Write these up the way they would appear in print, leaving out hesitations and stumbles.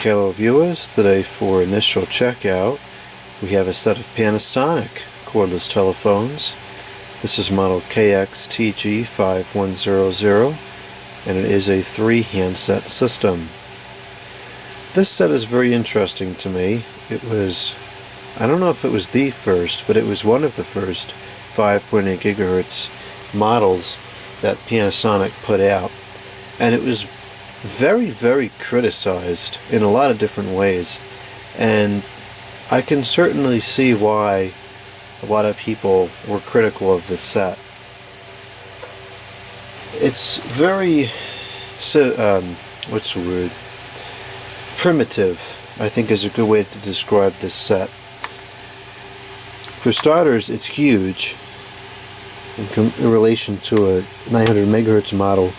Hello viewers, today for initial checkout we have a set of Panasonic cordless telephones. This is model KX-TG5100 and it is a 3 handset system. This set is very interesting to me. It was, I don't know if it was the first, but it was one of the first 5.8 GHz models that Panasonic put out, and it was very criticized in a lot of different ways, and I can certainly see why a lot of people were critical of this set. It's very what's the word, primitive, I think is a good way to describe this set. For starters, it's huge in relation to a 900 megahertz model.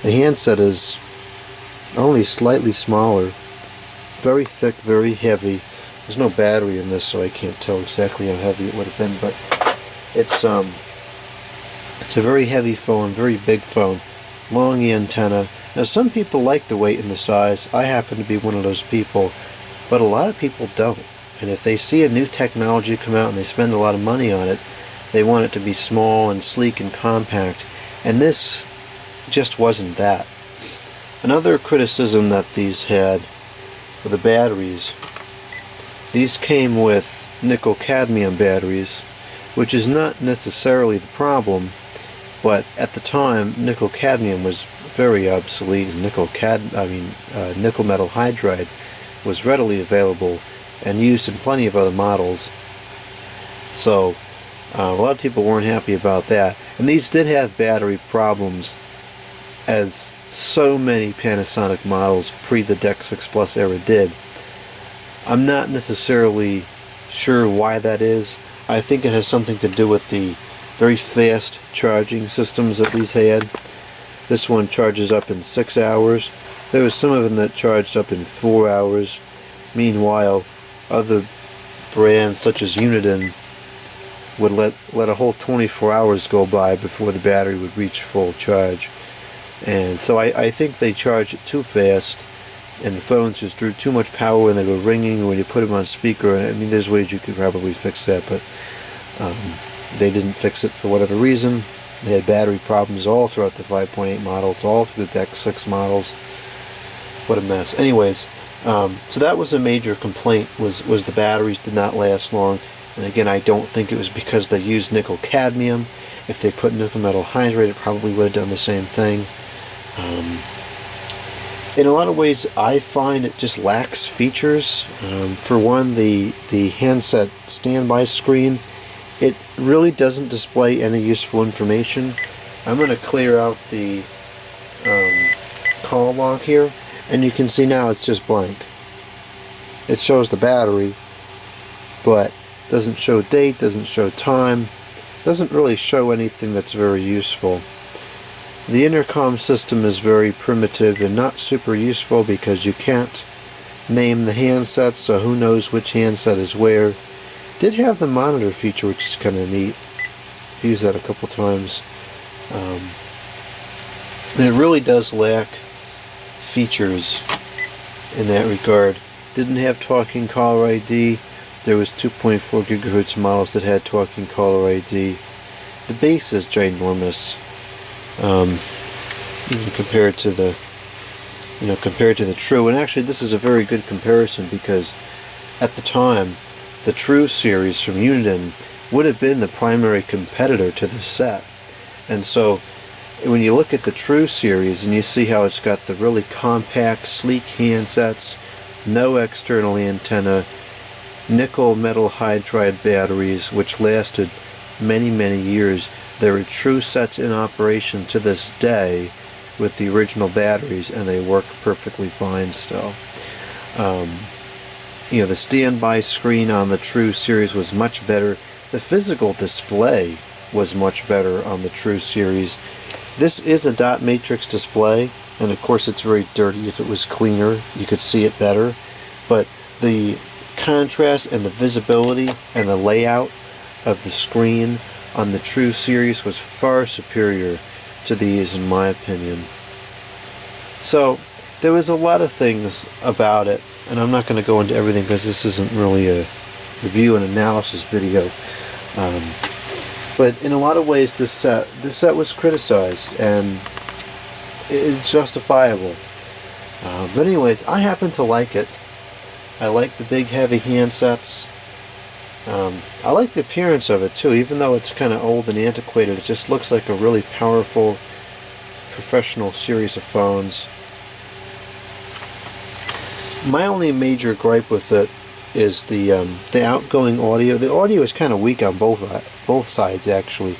The handset is only slightly smaller, very thick, very heavy. There's no battery in this, so I can't tell exactly how heavy it would have been, but it's a very heavy phone, very big phone, long antenna. Now some people like the weight and the size. I happen to be one of those people, but a lot of people don't. And if they see a new technology come out and they spend a lot of money on it, they want it to be small and sleek and compact, and this just wasn't that. Another criticism that these had were the batteries. These came with nickel-cadmium batteries, which is not necessarily the problem, but at the time nickel-cadmium was very obsolete. Nickel metal hydride was readily available and used in plenty of other models. So a lot of people weren't happy about that, and these did have battery problems, as so many Panasonic models pre the DEC 6 Plus era did. I'm not necessarily sure why that is. I think it has something to do with the very fast charging systems that these had. This one charges up in 6 hours. There was some of them that charged up in 4 hours. Meanwhile, other brands such as Uniden would let a whole 24 hours go by before the battery would reach full charge. And so I think they charged it too fast, and the phones just drew too much power when they were ringing, or when you put them on speaker. I mean, there's ways you could probably fix that, but they didn't fix it for whatever reason. They had battery problems all throughout the 5.8 models, all through the DEC 6 models. What a mess. Anyways, so that was a major complaint, was the batteries did not last long. And again, I don't think it was because they used nickel cadmium. If they put nickel metal hydride, it probably would have done the same thing. In a lot of ways, I find it just lacks features. For one, the handset standby screen, it really doesn't display any useful information. I'm going to clear out the call log here, and you can see now it's just blank. It shows the battery, but doesn't show date, doesn't show time, doesn't really show anything that's very useful. The intercom system is very primitive and not super useful because you can't name the handsets, so who knows which handset is where. Did have the monitor feature, which is kind of neat. I've used that a couple times. And it really does lack features in that regard. Didn't have talking caller ID. There was 2.4 GHz models that had talking caller ID. The base is ginormous, even compared to the True. And actually, this is a very good comparison, because at the time, the True series from Uniden would have been the primary competitor to the set. And so, when you look at the True series and you see how it's got the really compact, sleek handsets, no external antenna, nickel metal hydride batteries, which lasted many years. There are True sets in operation to this day with the original batteries, and they work perfectly fine still. The standby screen on the True series was much better. The physical display was much better on the True series. This is a dot matrix display, and of course it's very dirty. If it was cleaner, you could see it better. But the contrast and the visibility and the layout of the screen on the True series was far superior to these, in my opinion. So There was a lot of things about it, and I'm not going to go into everything because this isn't really a review and analysis video. But in a lot of ways, this set was criticized, and it's justifiable. But anyways, I happen to like it. I like the big heavy handsets. I like the appearance of it too, even though it's kind of old and antiquated. It just looks like a really powerful, professional series of phones. My only major gripe with it is the outgoing audio. The audio is kind of weak on both sides actually.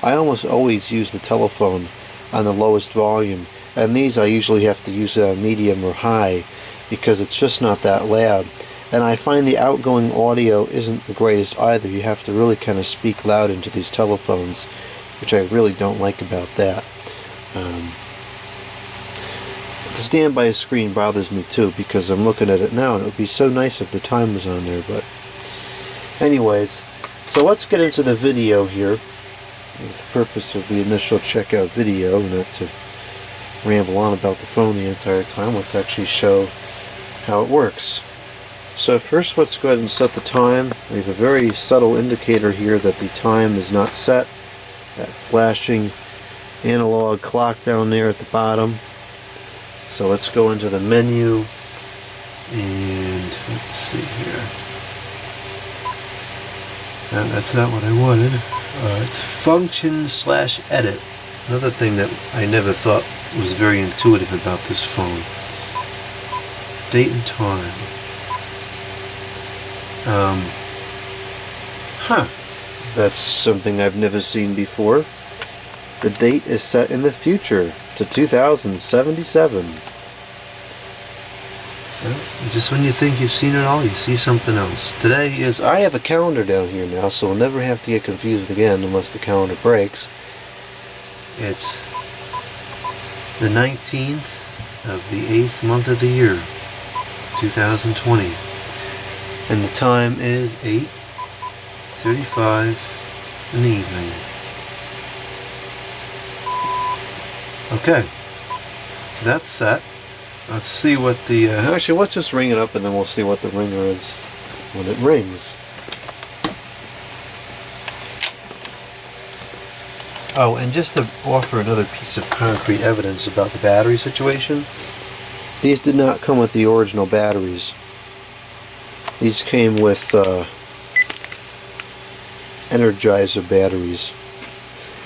I almost always use the telephone on the lowest volume, and these I usually have to use medium or high because it's just not that loud. And I find the outgoing audio isn't the greatest either. You have to really kind of speak loud into these telephones, which I really don't like about that. The standby screen bothers me too because I'm looking at it now, and it would be so nice if the time was on there. But anyways, so let's get into the video here. The purpose of the initial checkout video, not to ramble on about the phone the entire time. Let's actually show how it works. So first, let's go ahead and set the time. We have a very subtle indicator here that the time is not set. That flashing analog clock down there at the bottom. So let's go into the menu, and let's see here. That's not what I wanted. It's function/edit. Another thing that I never thought was very intuitive about this phone. Date and time. That's something I've never seen before. The date is set in the future to 2077. Well, just when you think you've seen it all, you see something else. Today is, I have a calendar down here now, so we'll never have to get confused again unless the calendar breaks. It's the 19th of the 8th month of the year, 2020. And the time is 8:35 in the evening. Okay, so that's set. Let's see what the... actually, let's just ring it up and then we'll see what the ringer is when it rings. Oh, and just to offer another piece of concrete evidence about the battery situation, these did not come with the original batteries. These came with Energizer batteries.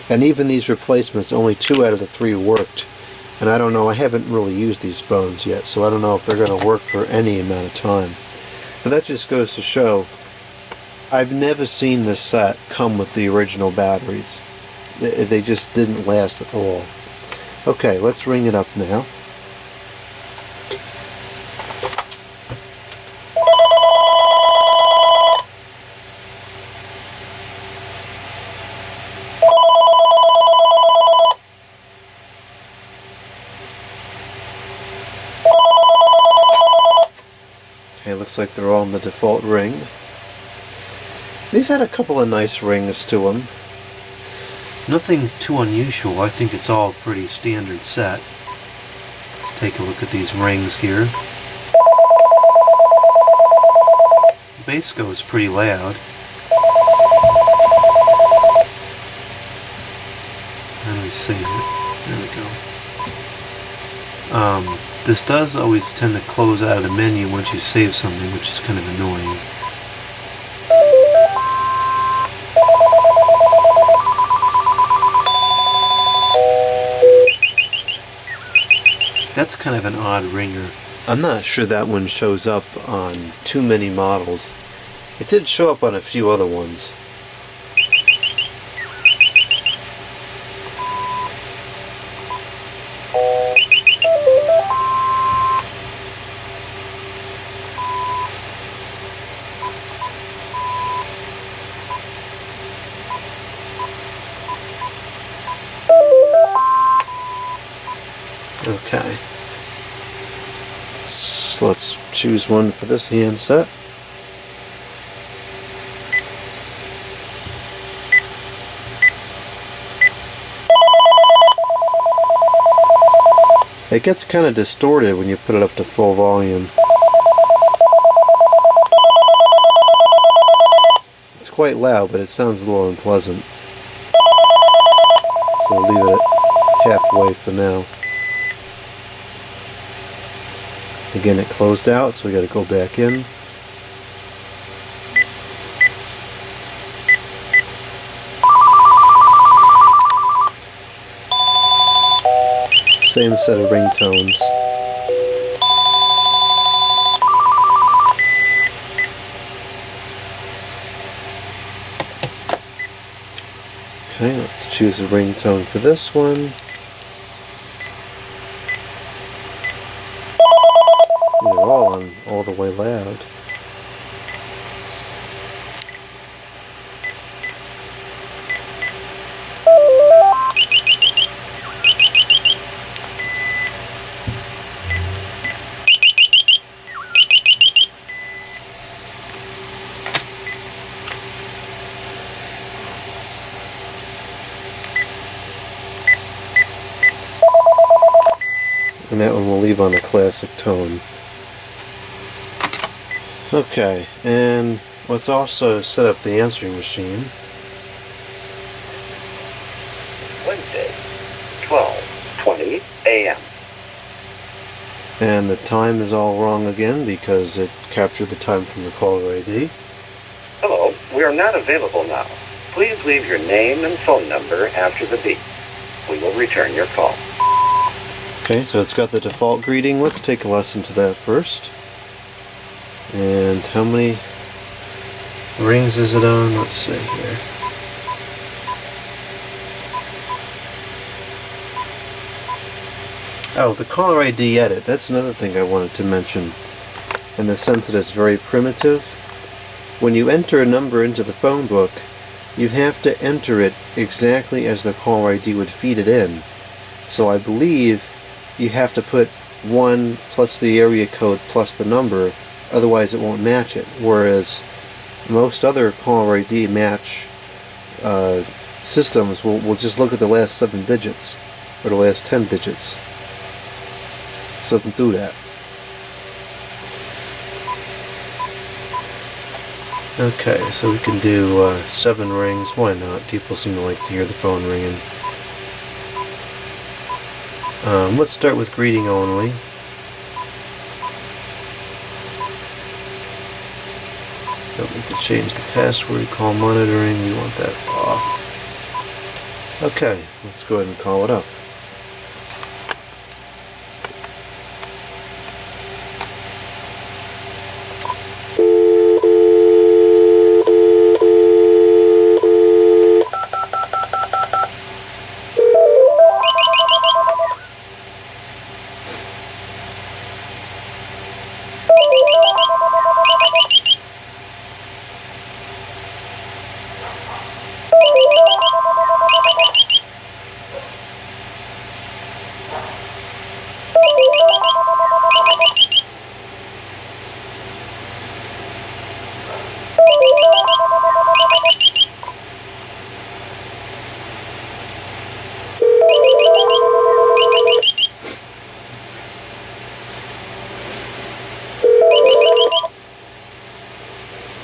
And even these replacements, only 2 out of the 3 worked. And I don't know, I haven't really used these phones yet, so I don't know if they're going to work for any amount of time. But that just goes to show, I've never seen this set come with the original batteries. They just didn't last at all. Okay, let's ring it up now. Okay, looks like they're all in the default ring. These had a couple of nice rings to them. Nothing too unusual. I think it's all pretty standard set. Let's take a look at these rings here. The bass goes pretty loud. How do we save it? There we go. This does always tend to close out of the menu once you save something, which is kind of annoying. That's kind of an odd ringer. I'm not sure that one shows up on too many models. It did show up on a few other ones. Okay, so let's choose one for this handset. It gets kind of distorted when you put it up to full volume. It's quite loud, but it sounds a little unpleasant. So we'll leave it at halfway for now. Again, it closed out, so we got to go back in. Same set of ringtones. Okay, let's choose a ringtone for this one. They're all on all the way loud. And that one we'll leave on a classic tone. Okay, and let's also set up the answering machine. Wednesday, 12:20 a.m. And the time is all wrong again because it captured the time from the caller ID. Hello, we are not available now. Please leave your name and phone number after the beep. We will return your call. Okay, so it's got the default greeting. Let's take a listen to that first. And how many rings is it on? Let's see here. Oh, the caller ID edit. That's another thing I wanted to mention, in the sense that it's very primitive. When you enter a number into the phone book, you have to enter it exactly as the caller ID would feed it in. So I believe you have to put 1 plus the area code plus the number, otherwise it won't match it. Whereas most other caller ID match systems will just look at the last 7 digits or the last 10 digits. This doesn't do that. Okay, so we can do 7 rings. Why not? People seem to like to hear the phone ringing. Let's start with greeting only. Don't need to change the password. Call monitoring, we want that off. Okay, let's go ahead and call it up.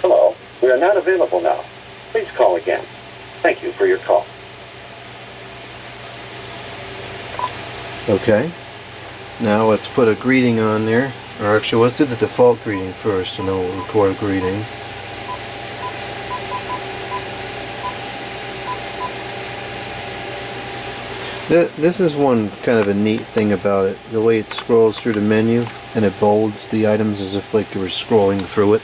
Hello, we are not available now. Please call again. Thank you for your call. Okay, now let's put a greeting on there. Or actually, let's do the default greeting first, and then we'll record a greeting. This is one kind of a neat thing about it. The way it scrolls through the menu, and it bolds the items as if like you were scrolling through it.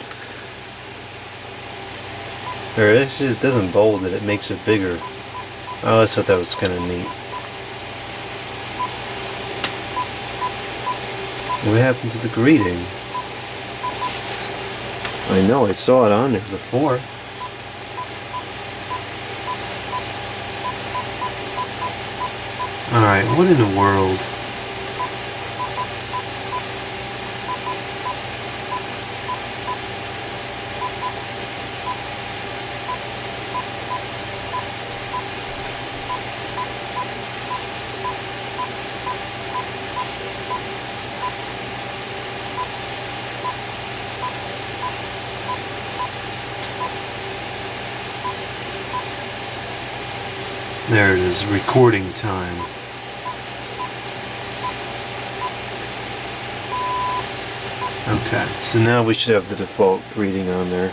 Or it doesn't bold it, it makes it bigger. Oh, I thought that was kind of neat. What happened to the greeting? I know, I saw it on there before. Alright, what in the world? There it is, recording time. Okay, so now we should have the default reading on there.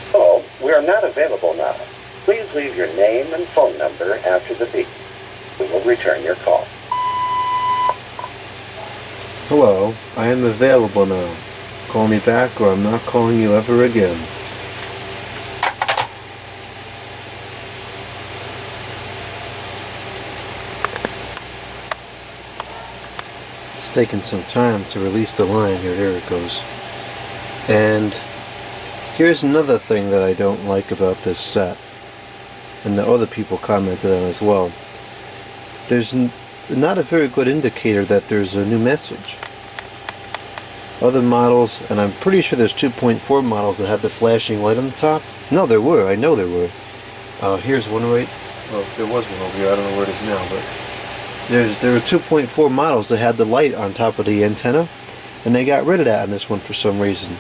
Hello, we are not available now. Please leave your name and phone number after the beep. We will return your call. Hello, I am available now. Call me back or I'm not calling you ever again. It's taking some time to release the line here. There it goes. And here's another thing that I don't like about this set, and that other people commented on as well. There's not a very good indicator that there's a new message. Other models, and I'm pretty sure there's 2.4 models that had the flashing light on the top. No, there were. I know there were. Here's one right. Well, there was one over here. I don't know where it is now, but there were 2.4 models that had the light on top of the antenna, and they got rid of that on this one for some reason.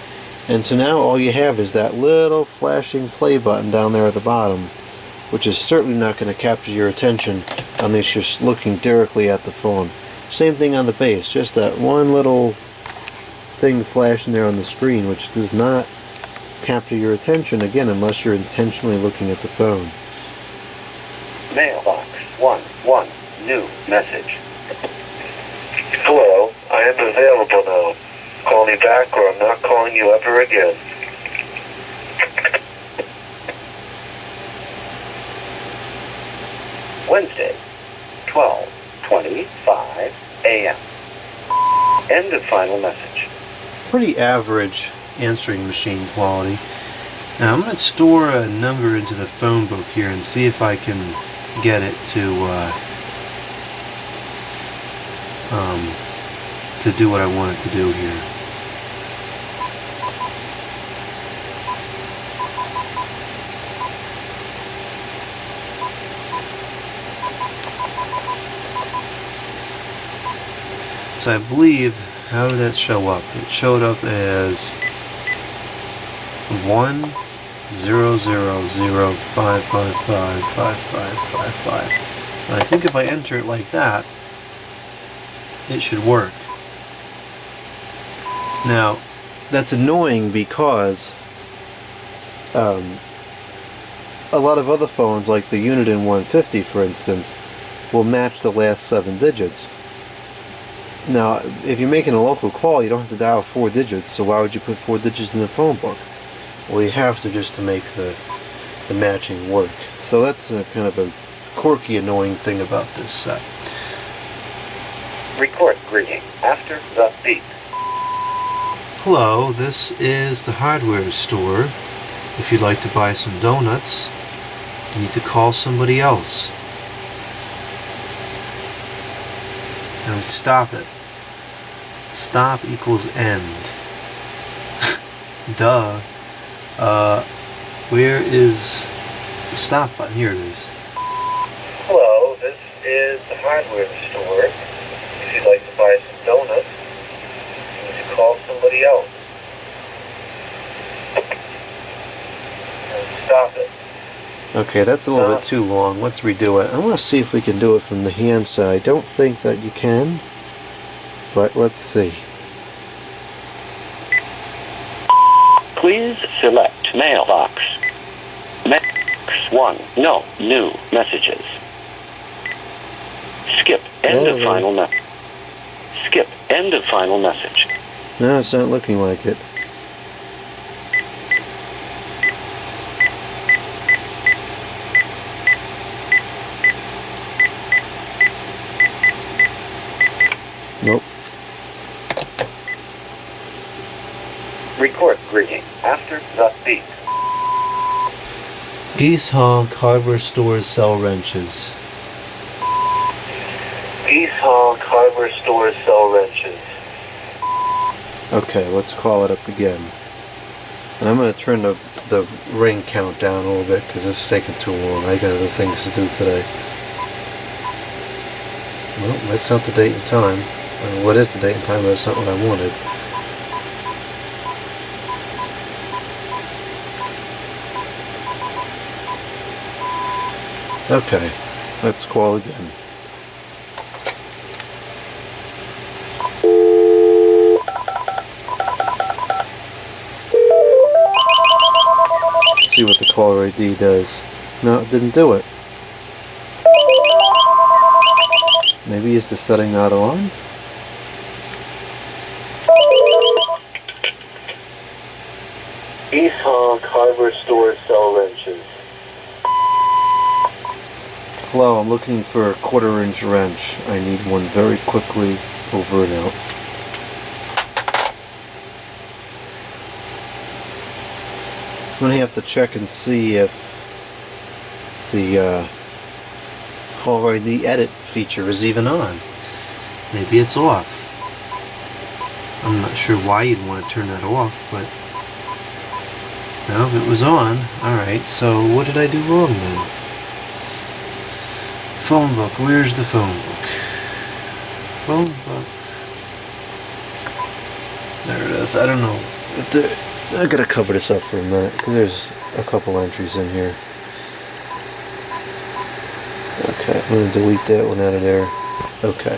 And so now all you have is that little flashing play button down there at the bottom, which is certainly not going to capture your attention unless you're looking directly at the phone. Same thing on the base, just that one little thing flashing there on the screen, which does not capture your attention again unless you're intentionally looking at the phone. Mailbox 1, new message. Hello, I am available now. Call me back or I'm not calling you ever again. Wednesday, 12:25 a.m. End of final message. Pretty average answering machine quality. Now I'm going to store a number into the phone book here and see if I can get it to do what I want it to do here. So I believe, how did that show up? It showed up as 10005555555. I think if I enter it like that, it should work. Now, that's annoying because a lot of other phones, like the Uniden 150 for instance, will match the last 7 digits. Now, if you're making a local call, you don't have to dial 4 digits, so why would you put 4 digits in the phone book? Well, you have to, just to make the matching work. So that's kind of a quirky, annoying thing about this set. Record greeting after the beep. Hello, this is the hardware store. If you'd like to buy some donuts, you need to call somebody else. Now stop it. Stop equals end. Duh. Where is the stop button? Here it is. Hello, this is the hardware store. If you'd like to buy some donuts, you need to call somebody else. And stop it. Okay, that's a little bit too long. Let's redo it. I want to see if we can do it from the handset. I don't think that you can, but let's see. Please select mailbox. Mailbox 1. No new messages. Skip end of final message. Skip end of final message. No, it's not looking like it. short greeting after the beep. Geese honk, hardware stores sell wrenches. Geese honk, hardware stores sell wrenches. Okay, let's call it up again. And I'm going to turn the ring count down a little bit because this is taking too long. I got other things to do today. Well, that's not the date and time. What is the date and time? That's not what I wanted. Okay, let's call again. See what the caller ID does. No, it didn't do it. Maybe is the setting not on? Geese honk, hardware stores sell wrenches. Hello, I'm looking for a 1/4-inch wrench. I need one very quickly, over and out. I'm going to have to check and see if the caller ID edit feature is even on. Maybe it's off. I'm not sure why you'd want to turn that off, but no, if it was on. Alright, so what did I do wrong then? Phone book, where's the phone book? Phone book. There it is, I don't know. I gotta cover this up for a minute, because there's a couple entries in here. Okay, I'm gonna delete that one out of there. Okay.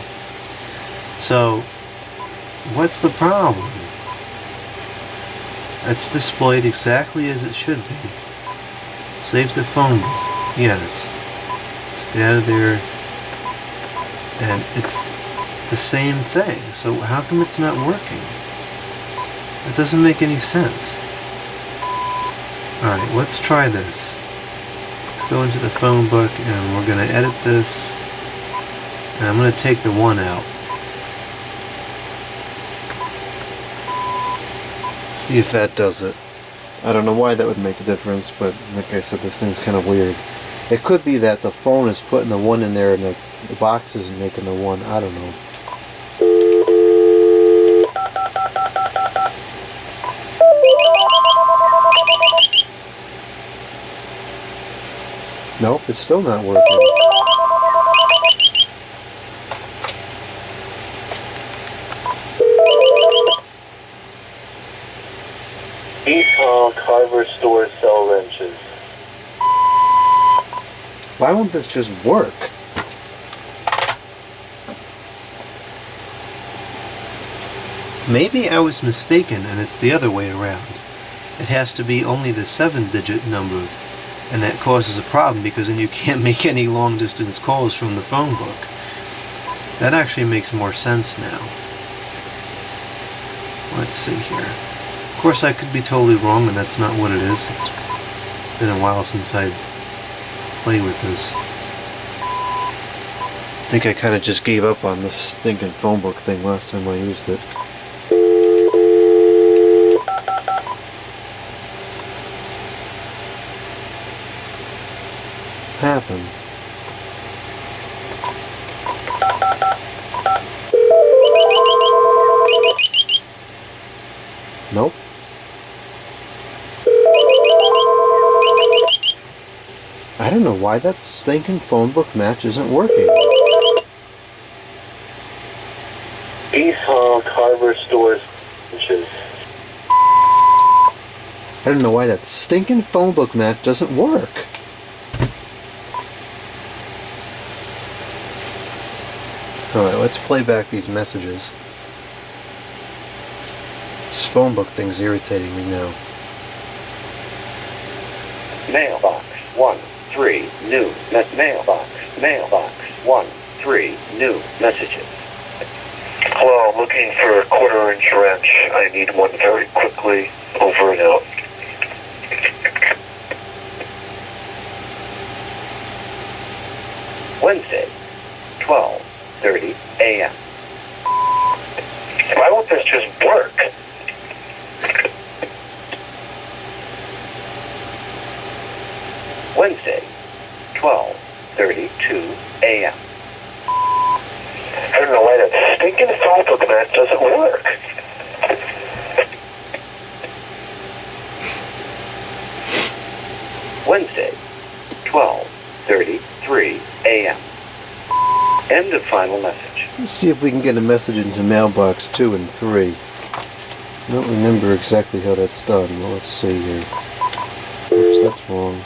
So, what's the problem? It's displayed exactly as it should be. Save the phone book. Yes. Let's get out of there. And it's the same thing. So how come it's not working? It doesn't make any sense. Alright, let's try this. Let's go into the phone book and we're going to edit this. And I'm going to take the 1 out. See if that does it. I don't know why that would make a difference, but like I said, this thing's kind of weird. It could be that the phone is putting the 1 in there and the box isn't making the 1. I don't know. Nope, it's still not working. Geese honk, hardware stores sell wrenches. Why won't this just work? Maybe I was mistaken and it's the other way around. It has to be only the 7-digit number, and that causes a problem because then you can't make any long distance calls from the phone book. That actually makes more sense now. Let's see here. Of course I could be totally wrong and that's not what it is. It's been a while since I played with this. I think I kind of just gave up on this stinking phone book thing last time I used it. Happened. Nope. I don't know why that stinking phone book match isn't working. Geese honk, hardware stores wrenches. I don't know why that stinking phone book match doesn't work. Alright, let's play back these messages. This phone book thing's irritating me now. Mailbox 1-3 new. Mailbox 1-3 new messages. Hello, I'm looking for a 1/4-inch wrench. I need one very quickly, over and out. Wednesday, 12:30 a.m. Why won't this just work? a.m. I don't know why that stinking phone book mat doesn't work. Wednesday, 12:33 a.m. End of final message. Let's see if we can get a message into mailbox 2 and 3. I don't remember exactly how that's done. Well, let's see here. Oops, that's wrong.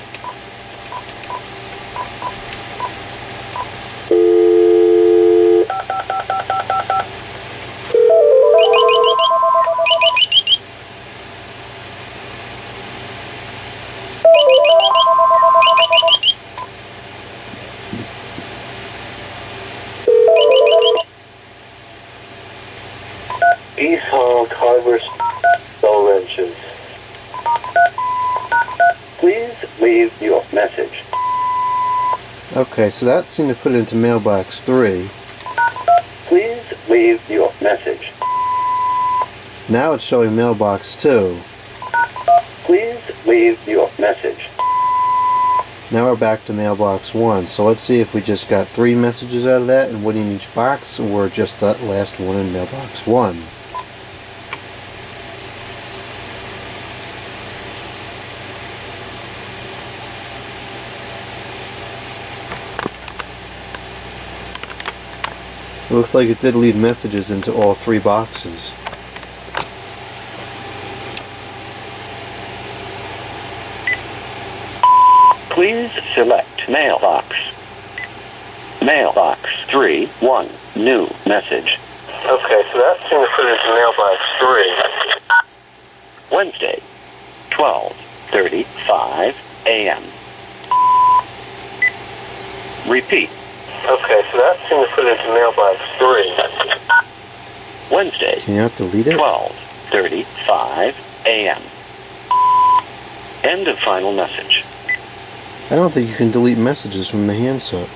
East-Hall Hardware Bell Wrenches. Please leave your message. Okay, so that seemed to put it into mailbox 3. Please leave your message. Now it's showing mailbox 2. Please leave your message. Now we're back to mailbox 1. So let's see if we just got 3 messages out of that and one in each box, or just that last one in mailbox 1. It looks like it did leave messages into all 3 boxes. Please select mailbox. Mailbox 3, 1, new message. Okay, so that's going to put it into mailbox 3. Wednesday, 12:35 a.m. Repeat. Okay, so that's going to put it into mailbox 3. Wednesday, Can you not delete it? 12:35 a.m. End of final message. I don't think you can delete messages from the handset.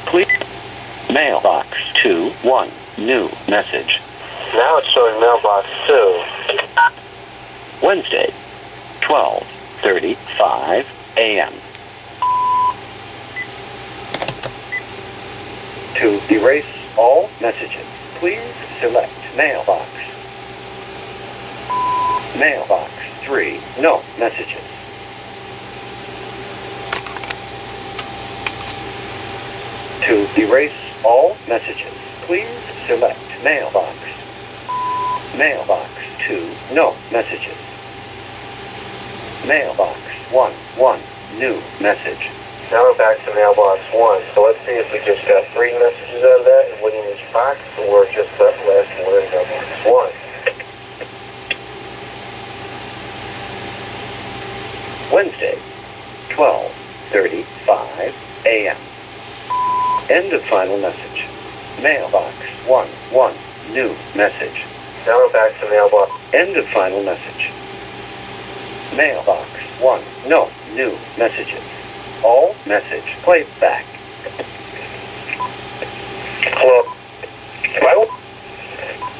Please. Mailbox 2, 1, new message. Now it's showing mailbox 2. Wednesday, 12:35 a.m. To erase all messages, please select mailbox. Mailbox 3, no messages. To erase all messages, please select mailbox. Mailbox 2, no messages. Mailbox 1, 1, new message. Now we're back to mailbox 1, so let's see if we just got 3 messages out of that and one in each box, or just that last one in mailbox 1. Wednesday, 12:35 a.m. End of final message. Mailbox 1, 1, new message. Now we're back to mailbox. End of final message. Mailbox 1, no, new messages. All message playback. Hello. Hello?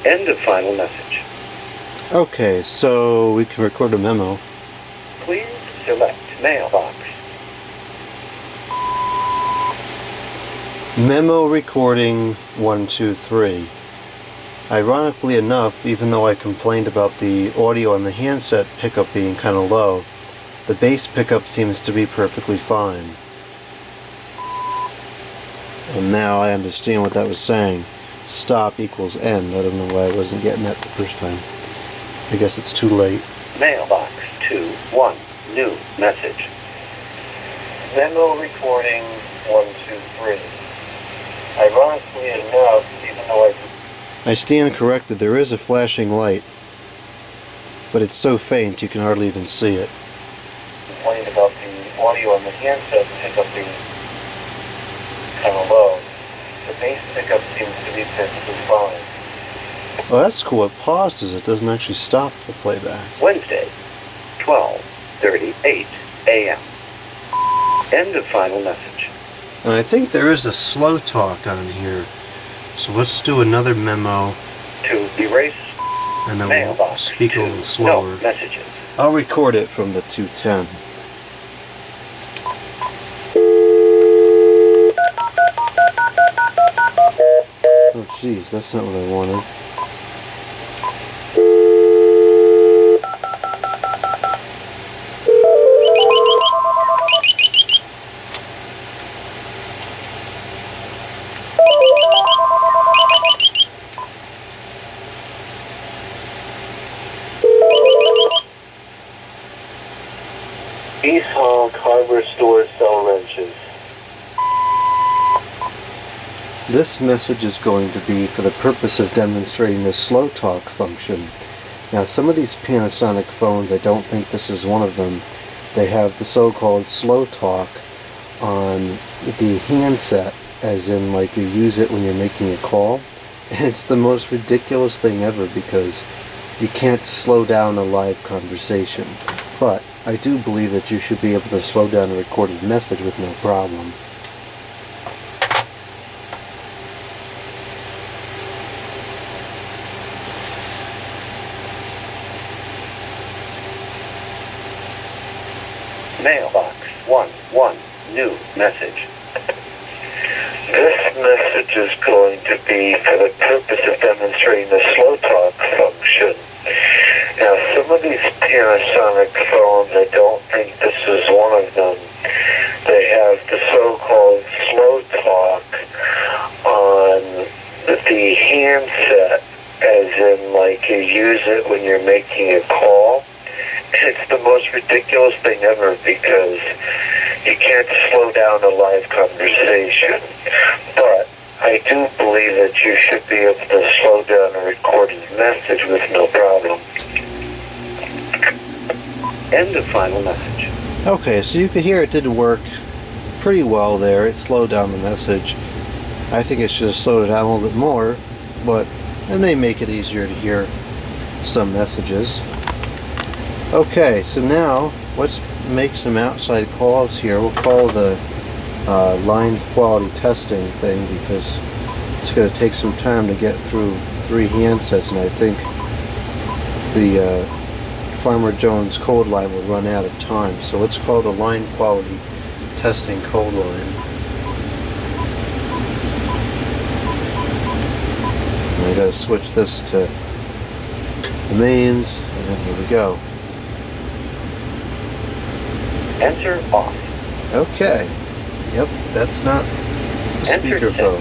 End of final message. Okay, so we can record a memo. Please select mailbox. Memo recording 1, 2, 3. Ironically enough, even though I complained about the audio on the handset pickup being kind of low, the bass pickup seems to be perfectly fine. And now I understand what that was saying. Stop equals end. I don't know why I wasn't getting that the first time. I guess it's too late. Mailbox 2, 1, new message. Memo recording 1, 2, 3. Ironically enough, even though I stand corrected, there is a flashing light, but it's so faint you can hardly even see it. complained about the audio on the handset pickup being kind of low, the bass pickup seems to be perfectly fine. Oh, that's cool. It pauses. It doesn't actually stop the playback. Wednesday, 12:38 a.m. End of final message. And I think there is a slow talk on here. So let's do another memo. To erase And then we'll mailbox speak a little to slower. no messages. I'll record it from the 210. geez, that's not what I wanted. East Hall Harbor Store sell wrenches. This message is going to be for the purpose of demonstrating the slow talk function. Now, some of these Panasonic phones, I don't think this is one of them, they have the so-called slow talk on the handset, as in like you use it when you're making a call. And it's the most ridiculous thing ever because you can't slow down a live conversation. But I do believe that you should be able to slow down a recorded message with no problem. Mailbox 1, new message. This message is going to be for the purpose of demonstrating the slow talk function. Now, some of these Panasonic phones, I don't think this is one of them. They have the so-called slow talk on the handset, as in like you use it when you're making a call. It's the most ridiculous thing ever because you can't slow down a live conversation. But I do believe that you should be able to slow down a recorded message with no problem. End of final message. Okay, so you could hear it did work pretty well there. It slowed down the message. I think it should have slowed it down a little bit more, and they make it easier to hear some messages. Okay, so now let's make some outside calls here. We'll call the line quality testing thing because it's going to take some time to get through 3 handsets, and I think the Farmer Jones code line will run out of time. So let's call the line quality testing code line. And I got to switch this to the mains, and then here we go. Enter off. Okay. Yep, that's not the speakerphone.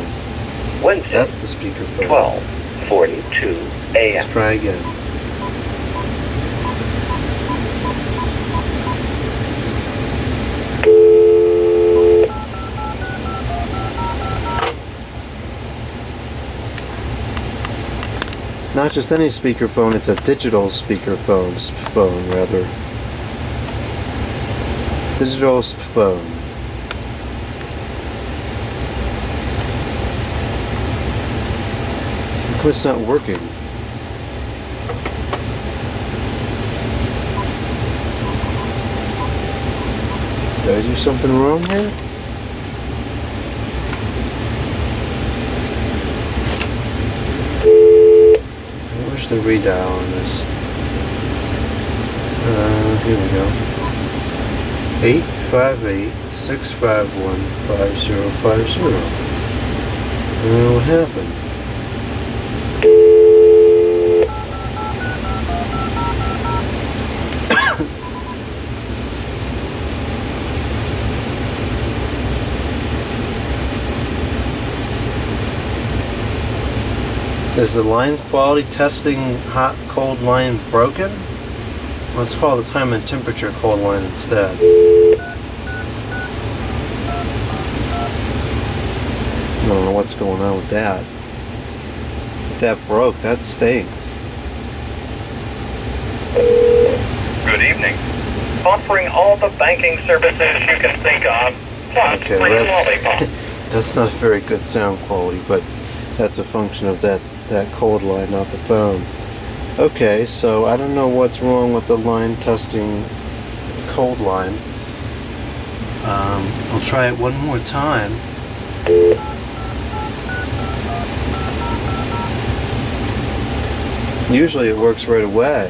Wednesday. That's the speakerphone. 12:42 a.m. Let's try again. Not just any speakerphone, it's a digital speakerphone, phone rather. Digital phone. It's not working. Did I do something wrong here? Where's the redial on this? Here we go. 858-651-5050. What happened? Is the line quality testing hot cold line broken? Let's call the time and temperature cold line instead. I don't know what's going on with that. If that broke, that stinks. Good evening. Offering all the banking services you can think of, plus Okay, free lollipop. that's not very good sound quality, but that's a function of that cold line, not the phone. Okay, so I don't know what's wrong with the line testing cold line. I'll try it one more time. Usually it works right away.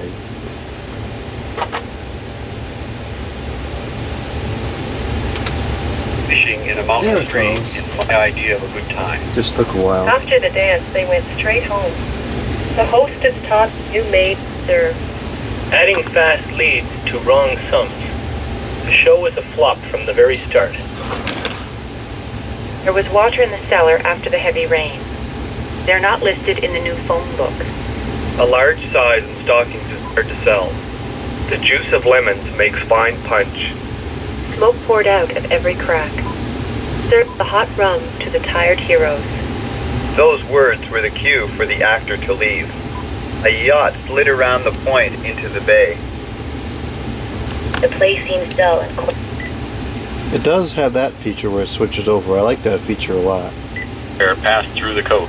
Phishing in a mountain street is my idea of a good time. Just took a while. After the dance, they went straight home. The hostess taught the new maid serve. Adding fast leads to wrong sums. The show was a flop from the very start. There was water in the cellar after the heavy rain. They're not listed in the new phone book. A large size in stockings is hard to sell. The juice of lemons makes fine punch. Smoke poured out of every crack. Served the hot rum to the tired heroes. Those words were the cue for the actor to leave. A yacht slid around the point into the bay. The place seems dull and quiet. It does have that feature where it switches over. I like that feature a lot. Air passed through the coat.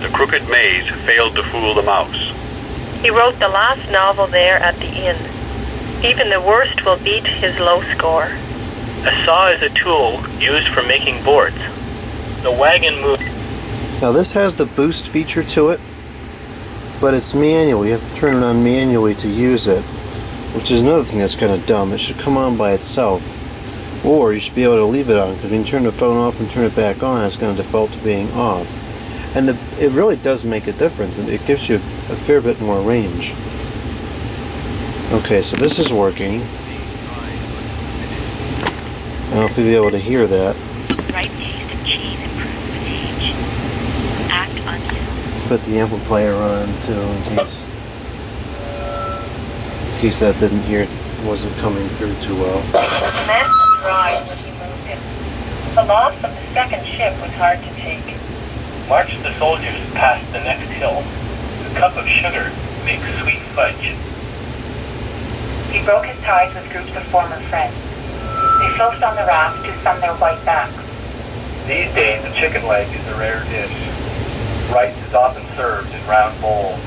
The crooked maze failed to fool the mouse. He wrote the last novel there at the inn. Even the worst will beat his low score. A saw is a tool used for making boards. The wagon moved. Now this has the boost feature to it, but it's manual. You have to turn it on manually to use it, which is another thing that's kind of dumb. It should come on by itself, or you should be able to leave it on, because when you turn the phone off and turn it back on, it's going to default to being off. And it really does make a difference, and it gives you a fair bit more range. Okay, so this is working. I don't know if you'll be able to hear that. Right taste of cheese improves with age. Act onion. Put the amplifier on too, in case that wasn't coming through too well. The man cried when he moved him. The loss of the second ship was hard to take. March the soldiers past the next hill. A cup of sugar makes sweet fudge. He broke his ties with groups of former friends. They floated on the raft to sun their white backs. These days, a chicken leg is a rare dish. Rice is often served in round bowls.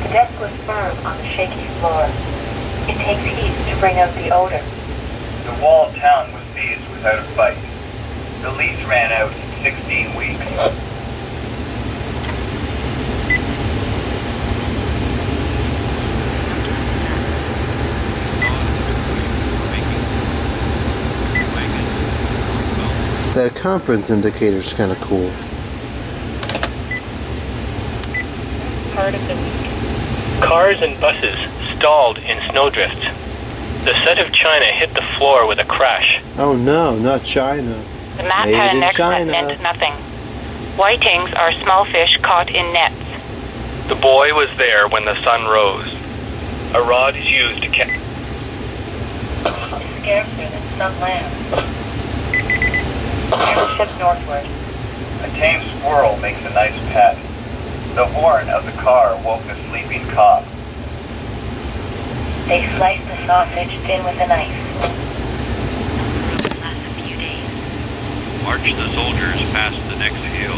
The desk was firm on the shaky floor. It takes heat to bring out the odor. The walled town was seized without a fight. The lease ran out in 16 weeks. That conference indicator is kind of cool. Part of the week. Cars and buses stalled in snowdrifts. The set of china hit the floor with a crash. Oh no, not China. The map Made had an in X that China. meant nothing. Whitings are small fish caught in nets. The boy was there when the sun rose. A rod is used to catch. Scarcer than some land. Ship northward. A tame squirrel makes a nice pet. The horn of the car woke the sleeping cop. They sliced the sausage thin with a knife. Last few days. March the soldiers past the next hill.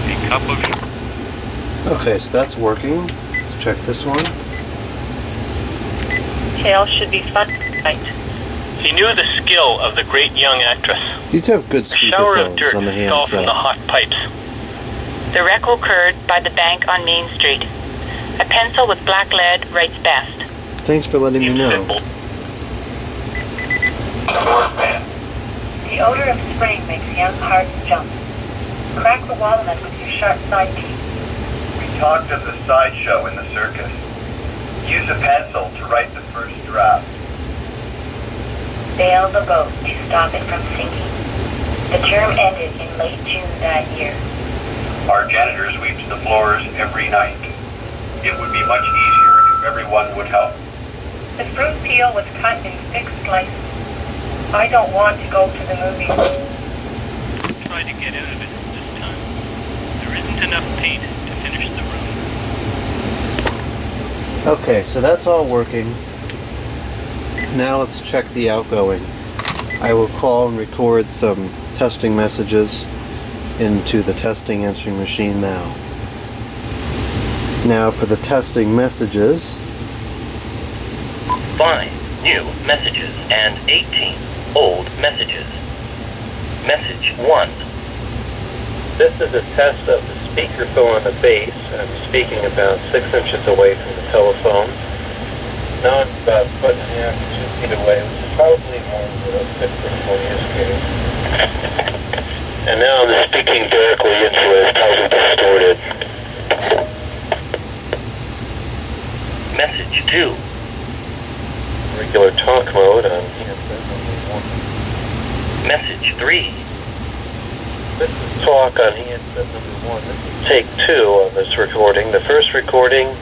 A cup of... Okay, so that's working. Let's check this one. Tail should be fun right. He knew the skill of the great young actress. These have good A shower of speakerphones dirt on the fell from the handset. hot pipes. The wreck occurred by the bank on Main Street. A pencil with black lead writes best. Thanks for letting me know. Simple. Northman. The odor of spring makes young hearts jump. Crack the walnut with your sharp side teeth. We talked of the sideshow in the circus. Use a pencil to write the first draft. Bail the boat to stop it from sinking. The term ended in late June that year. Our janitor sweeps the floors every night. It would be much easier if everyone would help. The fruit peel was cut in thick slices. I don't want to go to the movies. Try to get out of it this time. There isn't enough paint to finish the room. Okay, so that's all working. Now let's check the outgoing. I will call and record some testing messages into the testing answering machine now. Now for the testing messages. 5 new messages and 18 old messages. Message 1. This is a test of the speakerphone on the base. I'm speaking about 6 inches away from the telephone. Now it's about a foot and a half to 2 feet away, which is probably more than a fit for 4 years ago. And now I'm speaking directly into it. It's totally distorted. Message 2. Regular talk mode on handset number 1. Message 3. This is talk on handset number 1. This is take 2 on this recording. The first recording,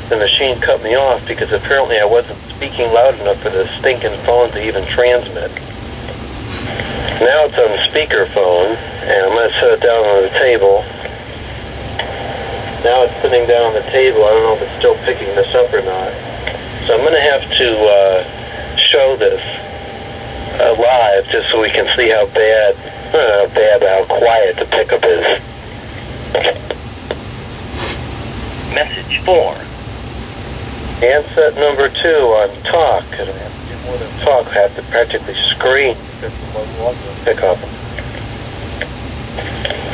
the machine cut me off because apparently I wasn't speaking loud enough for the stinking phone to even transmit. Now it's on speakerphone, and I'm going to set it down on the table. Now it's sitting down on the table. I don't know if it's still picking this up or not. So I'm going to have to show this live just so we can see how quiet the pickup is. Message 4. Handset number 2 on talk. And I have to do more than talk. I have to practically scream because of my audio pickup.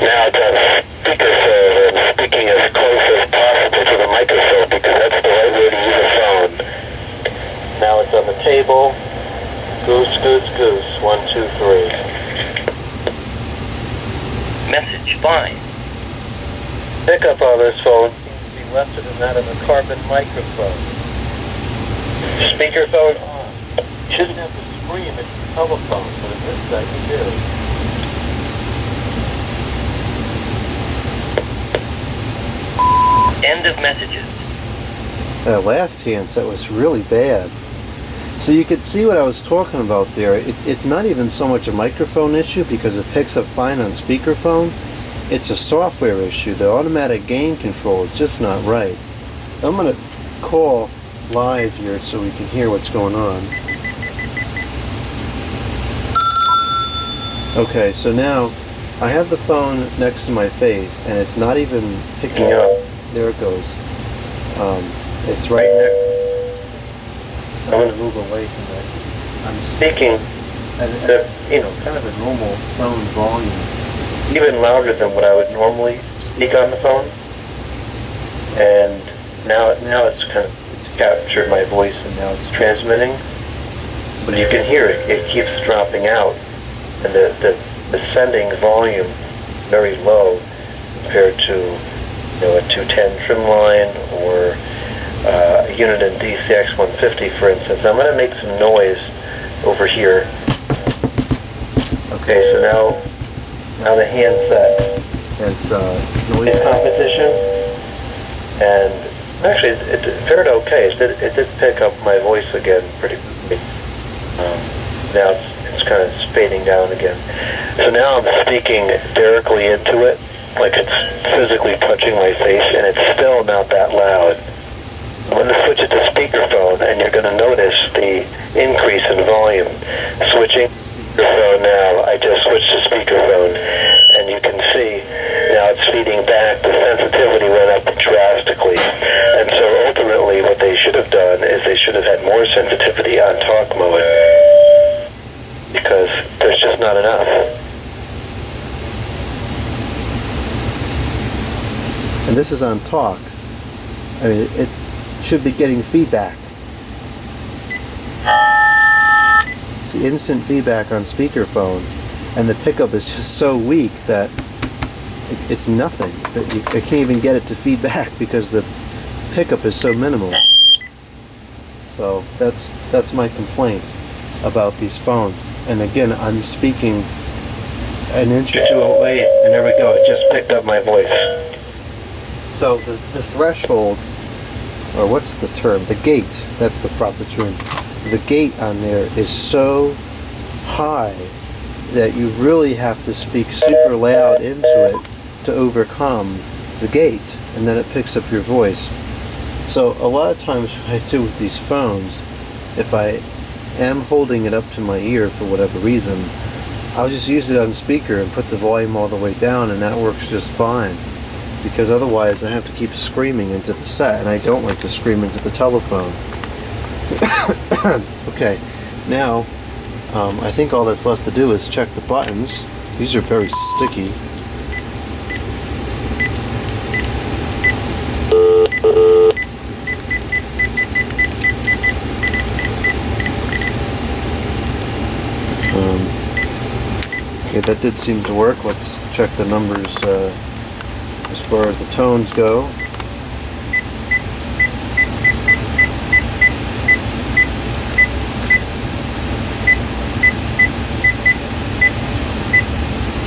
Now it's on speakerphone and speaking as close as possible to the microphone because that's the right way to use a phone. Now it's on the table. Goose, goose, goose. 1, 2, 3. Message 5. Pickup on this phone seems to be lesser than that of a carbon microphone. Speakerphone on. You shouldn't have to scream at your telephone, but in this site you do. End of messages. That last handset was really bad. So you could see what I was talking about there. It's not even so much a microphone issue because it picks up fine on speakerphone. It's a software issue. The automatic gain control is just not right. I'm going to call live here so we can hear what's going on. Okay, so now I have the phone next to my face and it's not even picking up. There it goes. It's right there. I'm going to move away from that. I'm speaking at kind of a normal phone volume. Even louder than what I would normally speak on the phone. And now it's captured my voice and now it's transmitting. But you can hear it. It keeps dropping out. And the sending volume is very low compared to a 210 trim line or a unit in DCX150, for instance. I'm going to make some noise over here. Okay, so now the handset has noise competition, and actually it fared okay. It did pick up my voice again pretty quickly. Now it's kind of fading down again. So now I'm speaking directly into it, like it's physically touching my face, and it's still not that loud. I'm going to switch it to speakerphone, and you're going to notice the increase in volume. Switching speakerphone now, I just switched to speakerphone, and you can see now it's feeding back. The sensitivity went up drastically. And so ultimately what they should have done is they should have had more sensitivity on talk mode, because there's just not enough. And this is on talk. I mean, it should be getting feedback. See, instant feedback on speakerphone, and the pickup is just so weak that it's nothing. I can't even get it to feedback because the pickup is so minimal. So that's my complaint about these phones. And again, I'm speaking an inch or two away, and there we go. It just picked up my voice. So the threshold, or what's the term? The gate, that's the proper term. The gate on there is so high that you really have to speak super loud into it to overcome the gate, and then it picks up your voice. So a lot of times what I do with these phones, if I am holding it up to my ear for whatever reason, I'll just use it on speaker and put the volume all the way down, and that works just fine. Because otherwise I have to keep screaming into the set, and I don't like to scream into the telephone. Okay, now I think all that's left to do is check the buttons. These are very sticky. Okay, that did seem to work. Let's check the numbers as far as the tones go.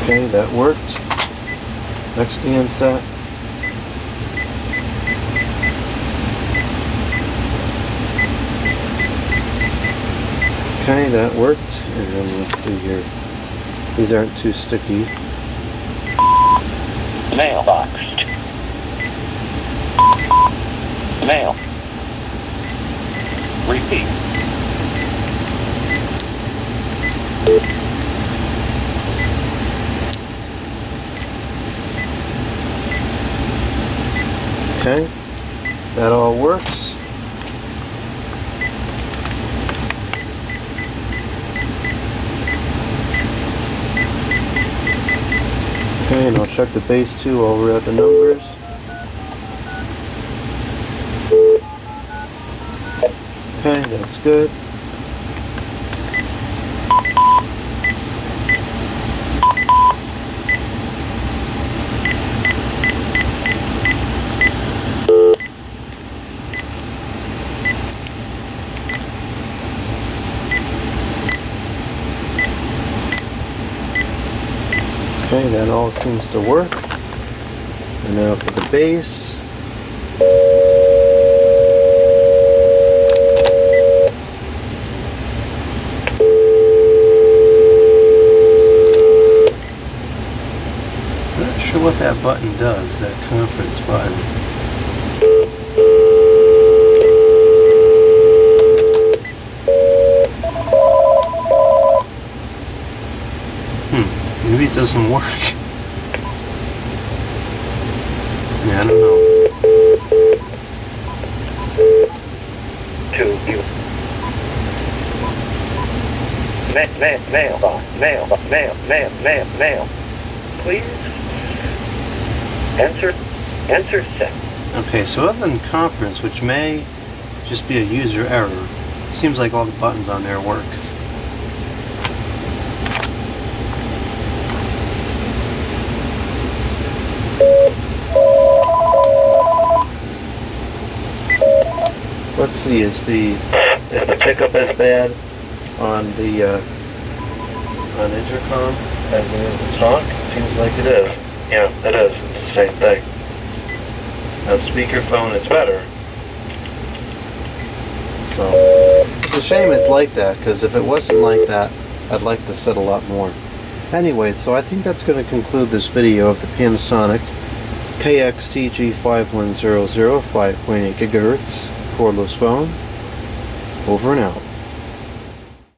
Okay, that worked. Next handset. Okay, that worked. And then let's see here. These aren't too sticky. Mailbox. Mail. Repeat. Okay, that all works. Okay, and I'll check the bass too while we're at the numbers. Okay, that's good. Okay, that all seems to work. And now for the bass. Not sure what that button does, that conference button. Maybe it doesn't work. Yeah, I don't know. To you. Mail. Please. Answer set. Okay, so other than conference, which may just be a user error, it seems like all the buttons on there work. Let's see, is the pickup as bad on the on intercom as it is the talk? It seems like it is. Yeah, it is. It's the same thing. On speakerphone, it's better. So it's a shame it's like that, because if it wasn't like that, I'd like to set a lot more. Anyway, so I think that's going to conclude this video of the Panasonic KX-TG5100 5.8 GHz Cordless phone. Over and out.